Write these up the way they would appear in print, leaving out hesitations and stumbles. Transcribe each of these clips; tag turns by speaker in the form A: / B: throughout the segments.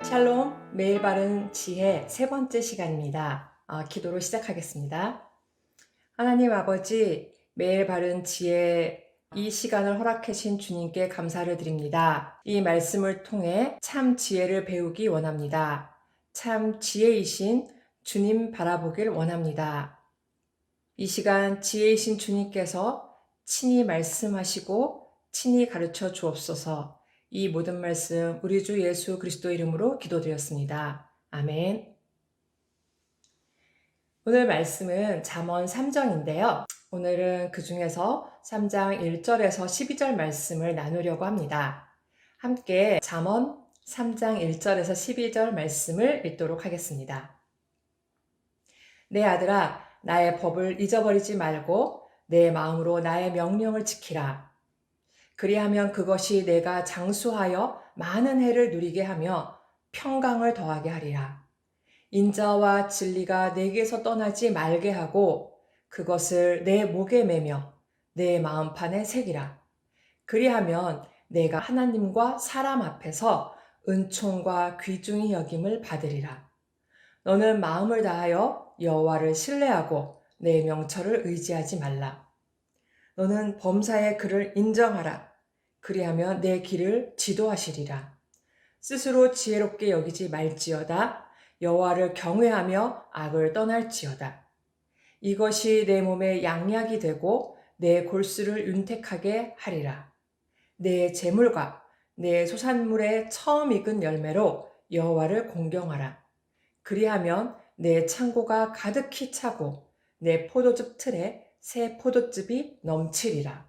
A: 샬롬, 매일 바른 지혜 세 번째 시간입니다. 기도로 시작하겠습니다. 하나님 아버지, 매일 바른 지혜 이 시간을 허락해 주신 주님께 감사를 드립니다. 이 말씀을 통해 참 지혜를 배우기 원합니다. 참 지혜이신 주님 바라보길 원합니다. 이 시간 지혜이신 주님께서 친히 말씀하시고 친히 가르쳐 주옵소서. 이 모든 말씀 우리 주 예수 그리스도 이름으로 기도드렸습니다. 아멘. 오늘 말씀은 잠언 3장인데요. 오늘은 그 중에서 3장 1절에서 12절 말씀을 나누려고 합니다. 함께 잠언 3장 1절에서 12절 말씀을 읽도록 하겠습니다. 내 아들아, 나의 법을 잊어버리지 말고 내 마음으로 나의 명령을 지키라. 그리하면 그것이 내가 장수하여 많은 해를 누리게 하며 평강을 더하게 하리라. 인자와 진리가 내게서 떠나지 말게 하고 그것을 내 목에 매며 내 마음판에 새기라. 그리하면 내가 하나님과 사람 앞에서 은총과 귀중히 여김을 받으리라. 너는 마음을 다하여 여호와를 신뢰하고 내 명철을 의지하지 말라. 너는 범사의 그를 인정하라. 그리하면 내 길을 지도하시리라. 스스로 지혜롭게 여기지 말지어다. 여호와를 경외하며 악을 떠날지어다. 이것이 내 몸에 양약이 되고 내 골수를 윤택하게 하리라. 내 재물과 내 소산물의 처음 익은 열매로 여호와를 공경하라. 그리하면 내 창고가 가득히 차고 내 포도즙 틀에 새 포도즙이 넘치리라.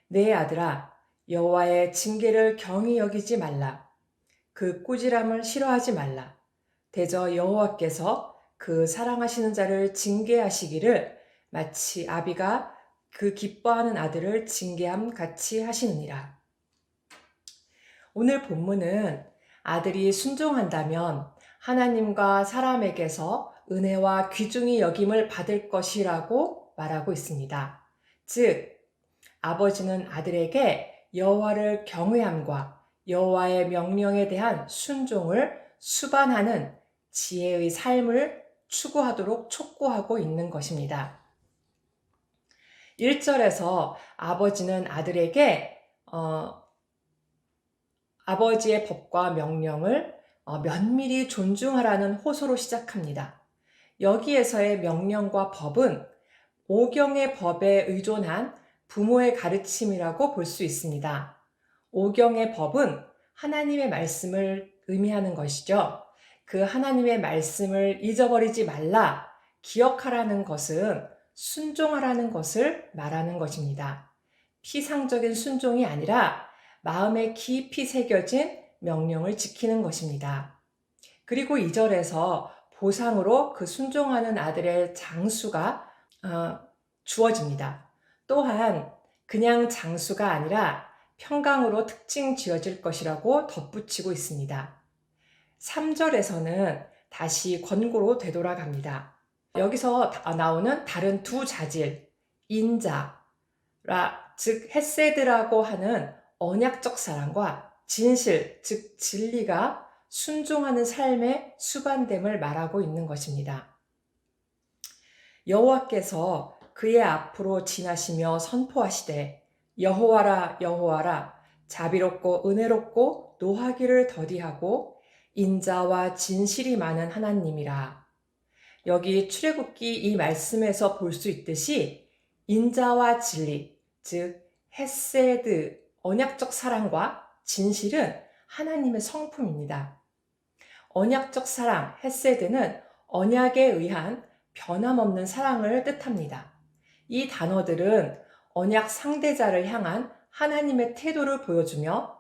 A: 내 아들아, 여호와의 징계를 경히 여기지 말라. 그 꾸지람을 싫어하지 말라. 대저 여호와께서 그 사랑하시는 자를 징계하시기를 마치 아비가 그 기뻐하는 아들을 징계함 같이 하시느니라. 오늘 본문은 아들이 순종한다면 하나님과 사람에게서 은혜와 귀중히 여김을 받을 것이라고 말하고 있습니다. 즉, 아버지는 아들에게 여호와를 경외함과 여호와의 명령에 대한 순종을 수반하는 지혜의 삶을 추구하도록 촉구하고 있는 것입니다. 1절에서 아버지는 아들에게 아버지의 법과 명령을 면밀히 존중하라는 호소로 시작합니다. 여기에서의 명령과 법은 오경의 법에 의존한 부모의 가르침이라고 볼 수 있습니다. 오경의 법은 하나님의 말씀을 의미하는 것이죠. 그 하나님의 말씀을 잊어버리지 말라, 기억하라는 것은 순종하라는 것을 말하는 것입니다. 피상적인 순종이 아니라 마음에 깊이 새겨진 명령을 지키는 것입니다. 그리고 2절에서 보상으로 그 순종하는 아들의 장수가 주어집니다. 또한 그냥 장수가 아니라 평강으로 특징 지어질 것이라고 덧붙이고 있습니다. 3절에서는 다시 권고로 되돌아갑니다. 여기서 나오는 다른 두 자질, 인자, 즉 헤세드라고 하는 언약적 사랑과 진실, 즉 진리가 순종하는 삶의 수반됨을 말하고 있는 것입니다. 여호와께서 그의 앞으로 지나시며 선포하시되 여호와라 여호와라 자비롭고 은혜롭고 노하기를 더디하고 인자와 진실이 많은 하나님이라. 여기 출애굽기 이 말씀에서 볼 수 있듯이 인자와 진리, 즉 헤세드, 언약적 사랑과 진실은 하나님의 성품입니다. 언약적 사랑, 헤세드는 언약에 의한 변함없는 사랑을 뜻합니다. 이 단어들은 언약 상대자를 향한 하나님의 태도를 보여주며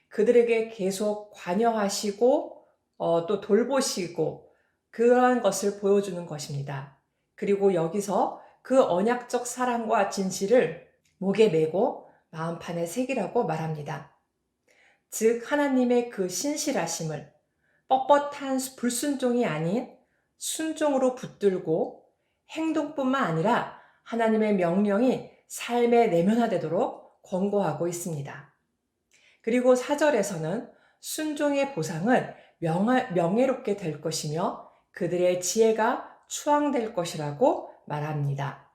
A: 그들에게 계속 관여하시고 또 돌보시고 그러한 것을 보여주는 것입니다. 그리고 여기서 그 언약적 사랑과 진실을 목에 메고 마음판에 새기라고 말합니다. 즉 하나님의 그 신실하심을 뻣뻣한 불순종이 아닌 순종으로 붙들고 행동뿐만 아니라 하나님의 명령이 삶에 내면화되도록 권고하고 있습니다. 그리고 4절에서는 순종의 보상은 명예롭게 될 것이며 그들의 지혜가 추앙될 것이라고 말합니다.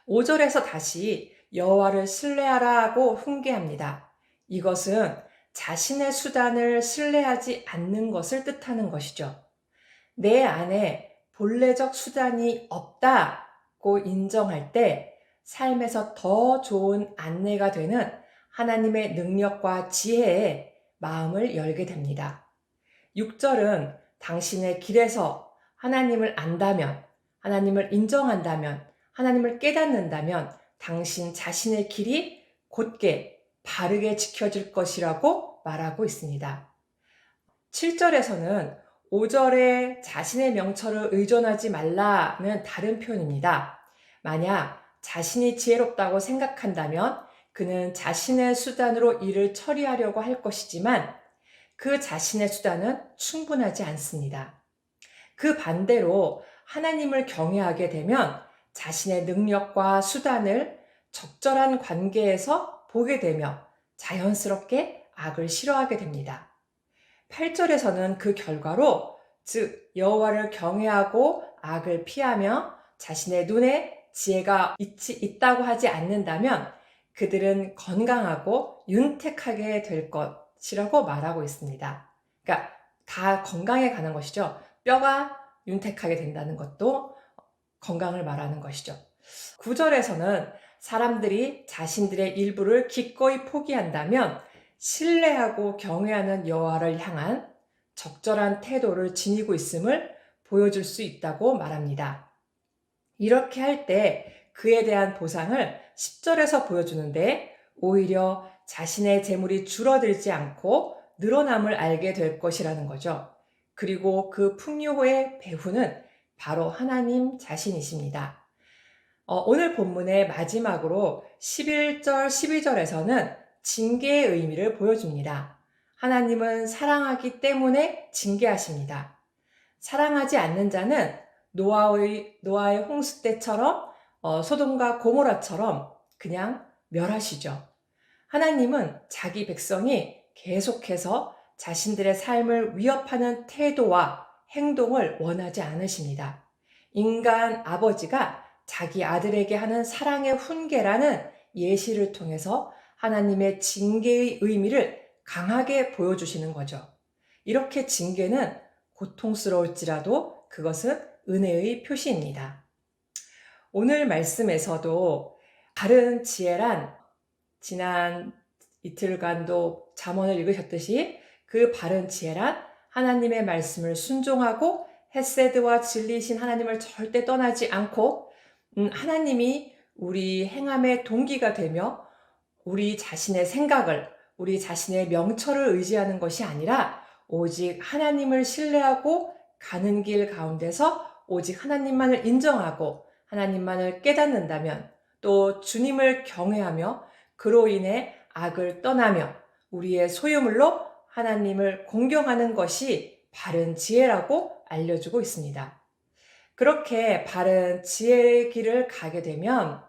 A: 5절에서 다시 여호와를 신뢰하라고 훈계합니다. 이것은 자신의 수단을 신뢰하지 않는 것을 뜻하는 것이죠. 내 안에 본래적 수단이 없다고 인정할 때 삶에서 더 좋은 안내가 되는 하나님의 능력과 지혜에 마음을 열게 됩니다. 6절은 당신의 길에서 하나님을 안다면, 하나님을 인정한다면, 하나님을 깨닫는다면 당신 자신의 길이 곧게 바르게 지켜질 것이라고 말하고 있습니다. 7절에서는 5절에 자신의 명철을 의존하지 말라는 다른 표현입니다. 만약 자신이 지혜롭다고 생각한다면 그는 자신의 수단으로 일을 처리하려고 할 것이지만 그 자신의 수단은 충분하지 않습니다. 그 반대로 하나님을 경외하게 되면 자신의 능력과 수단을 적절한 관계에서 보게 되며 자연스럽게 악을 싫어하게 됩니다. 8절에서는 그 결과로 즉 여호와를 경외하고 악을 피하며 자신의 눈에 지혜가 있다고 하지 않는다면 그들은 건강하고 윤택하게 될 것이라고 말하고 있습니다. 그러니까 다 건강에 가는 것이죠. 뼈가 윤택하게 된다는 것도 건강을 말하는 것이죠. 9절에서는 사람들이 자신들의 일부를 기꺼이 포기한다면 신뢰하고 경외하는 여호와를 향한 적절한 태도를 지니고 있음을 보여줄 수 있다고 말합니다. 이렇게 할 때 그에 대한 보상을 10절에서 보여주는데 오히려 자신의 재물이 줄어들지 않고 늘어남을 알게 될 것이라는 거죠. 그리고 그 풍요의 배후는 바로 하나님 자신이십니다. 오늘 본문의 마지막으로 11절, 12절에서는 징계의 의미를 보여줍니다. 하나님은 사랑하기 때문에 징계하십니다. 사랑하지 않는 자는 노아의 홍수 때처럼 소돔과 고모라처럼 그냥 멸하시죠. 하나님은 자기 백성이 계속해서 자신들의 삶을 위협하는 태도와 행동을 원하지 않으십니다. 인간 아버지가 자기 아들에게 하는 사랑의 훈계라는 예시를 통해서 하나님의 징계의 의미를 강하게 보여주시는 거죠. 이렇게 징계는 고통스러울지라도 그것은 은혜의 표시입니다. 오늘 말씀에서도 바른 지혜란 지난 이틀간도 잠언을 읽으셨듯이 그 바른 지혜란 하나님의 말씀을 순종하고 헤세드와 진리이신 하나님을 절대 떠나지 않고 하나님이 우리 행함의 동기가 되며 우리 자신의 생각을, 우리 자신의 명철을 의지하는 것이 아니라 오직 하나님을 신뢰하고 가는 길 가운데서 오직 하나님만을 인정하고 하나님만을 깨닫는다면 또 주님을 경외하며 그로 인해 악을 떠나며 우리의 소유물로 하나님을 공경하는 것이 바른 지혜라고 알려주고 있습니다. 그렇게 바른 지혜의 길을 가게 되면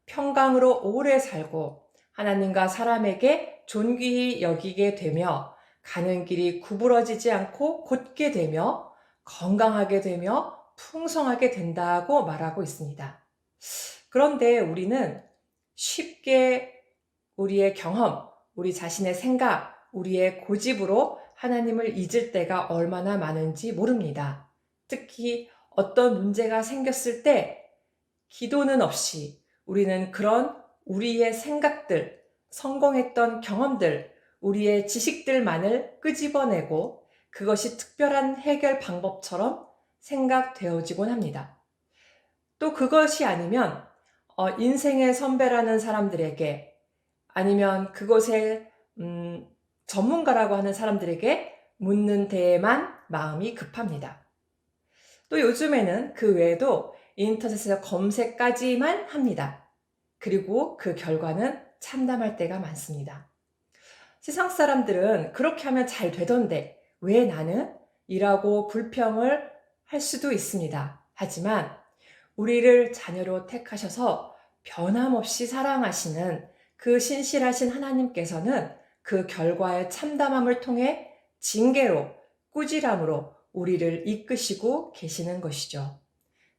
A: 평강으로 오래 살고 하나님과 사람에게 존귀히 여기게 되며 가는 길이 구부러지지 않고 곧게 되며 건강하게 되며 풍성하게 된다고 말하고 있습니다. 그런데 우리는 쉽게 우리의 경험, 우리 자신의 생각, 우리의 고집으로 하나님을 잊을 때가 얼마나 많은지 모릅니다. 특히 어떤 문제가 생겼을 때 기도는 없이 우리는 그런 우리의 생각들, 성공했던 경험들, 우리의 지식들만을 끄집어내고 그것이 특별한 해결 방법처럼 생각되어지곤 합니다. 또 그것이 아니면 인생의 선배라는 사람들에게 아니면 그것의 전문가라고 하는 사람들에게 묻는 데에만 마음이 급합니다. 또 요즘에는 그 외에도 인터넷에서 검색까지만 합니다. 그리고 그 결과는 참담할 때가 많습니다. 세상 사람들은 그렇게 하면 잘 되던데 왜 나는? 이라고 불평을 할 수도 있습니다. 하지만 우리를 자녀로 택하셔서 변함없이 사랑하시는 그 신실하신 하나님께서는 그 결과의 참담함을 통해 징계로, 꾸지람으로 우리를 이끄시고 계시는 것이죠.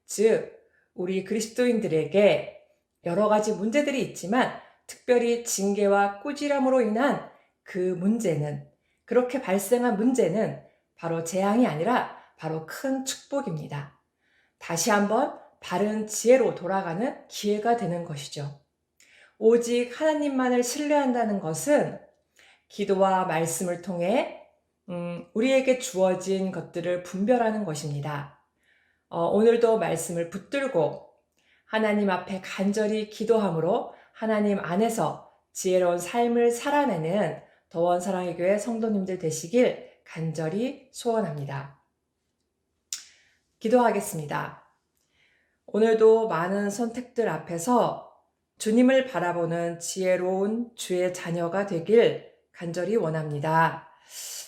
A: 즉, 우리 그리스도인들에게 여러 가지 문제들이 있지만 특별히 징계와 꾸지람으로 인한 그 문제는, 그렇게 발생한 문제는 바로 재앙이 아니라 바로 큰 축복입니다. 다시 한번 바른 지혜로 돌아가는 기회가 되는 것이죠. 오직 하나님만을 신뢰한다는 것은 기도와 말씀을 통해 우리에게 주어진 것들을 분별하는 것입니다. 오늘도 말씀을 붙들고 하나님 앞에 간절히 기도함으로 하나님 안에서 지혜로운 삶을 살아내는 더원 사랑의 교회 성도님들 되시길 간절히 소원합니다. 기도하겠습니다. 오늘도 많은 선택들 앞에서 주님을 바라보는 지혜로운 주의 자녀가 되길 간절히 원합니다.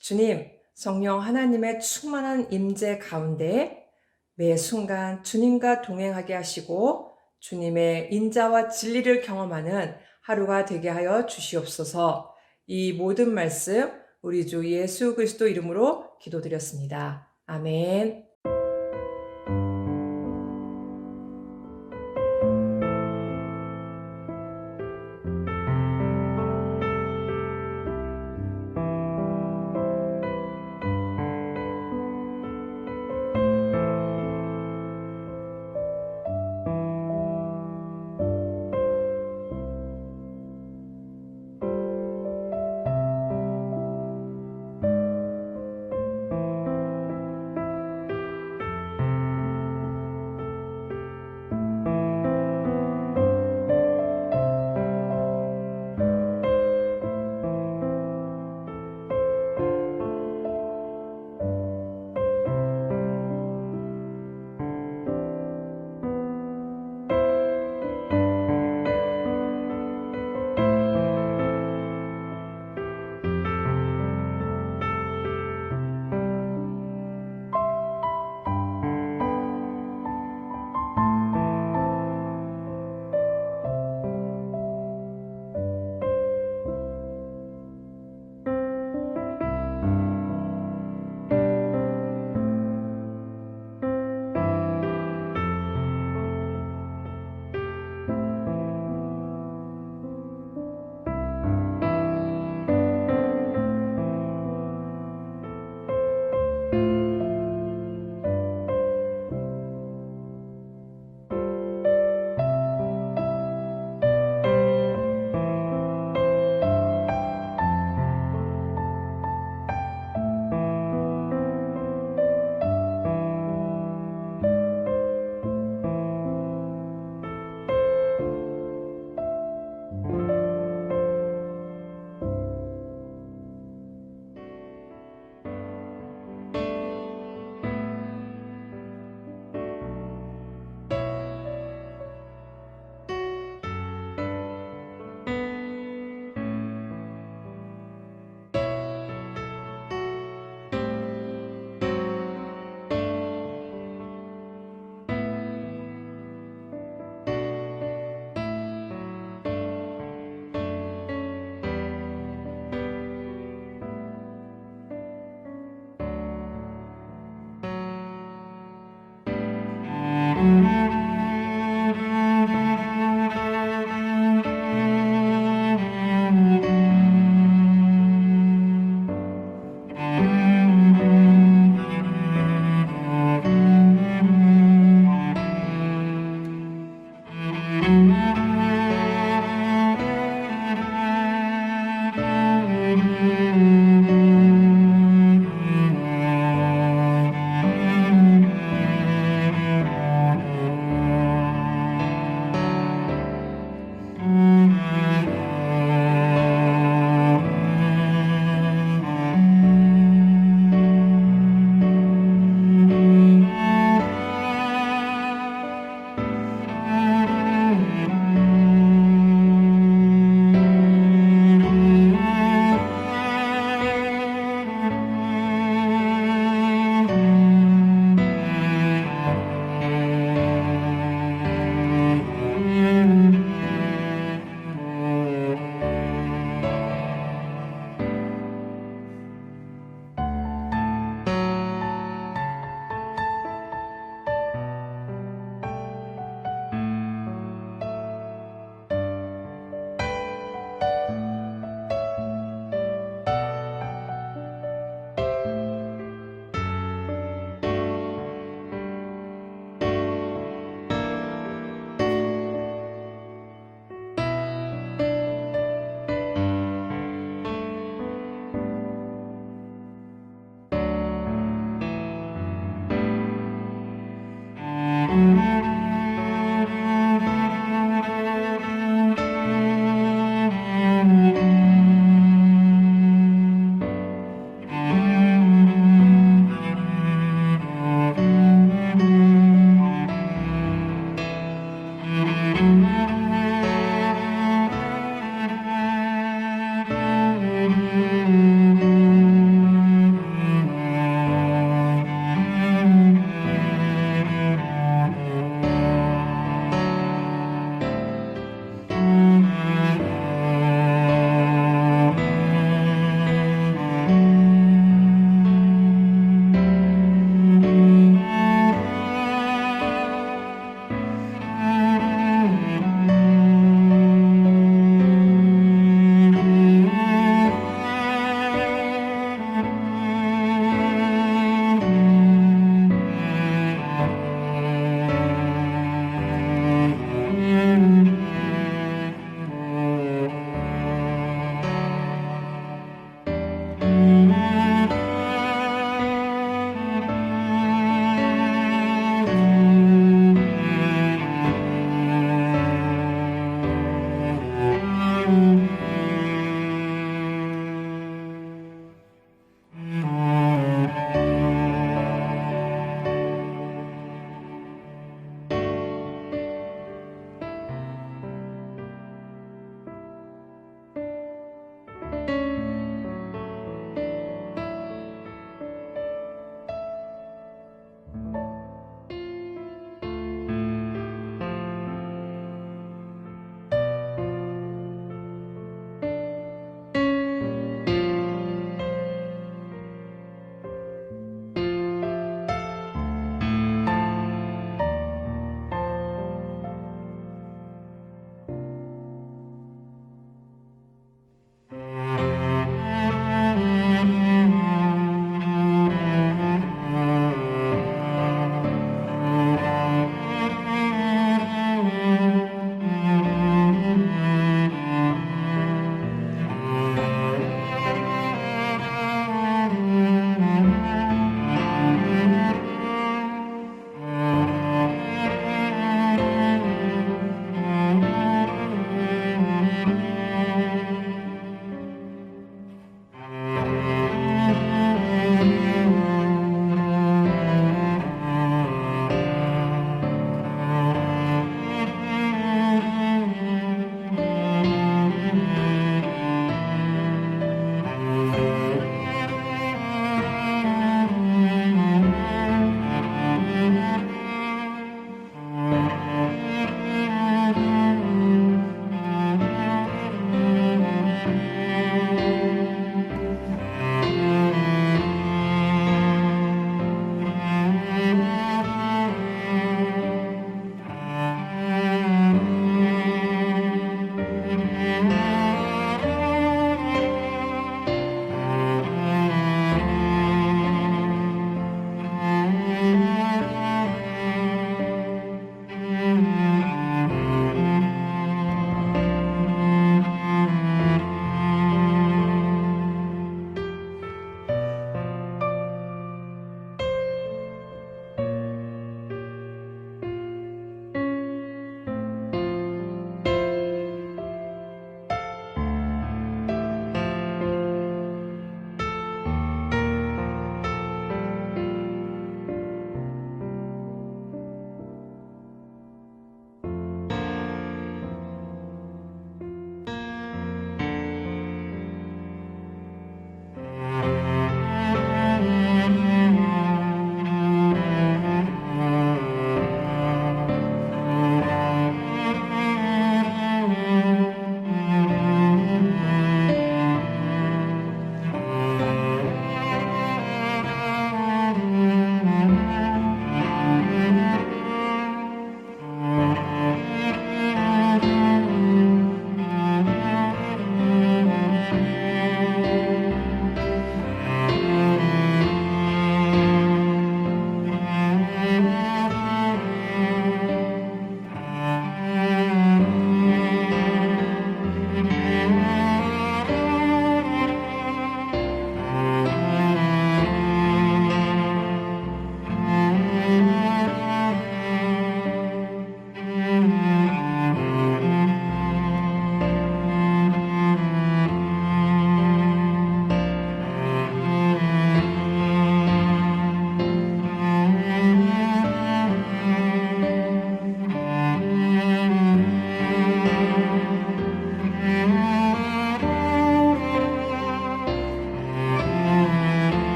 A: 주님, 성령 하나님의 충만한 임재 가운데 매 순간 주님과 동행하게 하시고 주님의 인자와 진리를 경험하는 하루가 되게 하여 주시옵소서. 이 모든 말씀 우리 주 예수 그리스도 이름으로 기도드렸습니다. 아멘.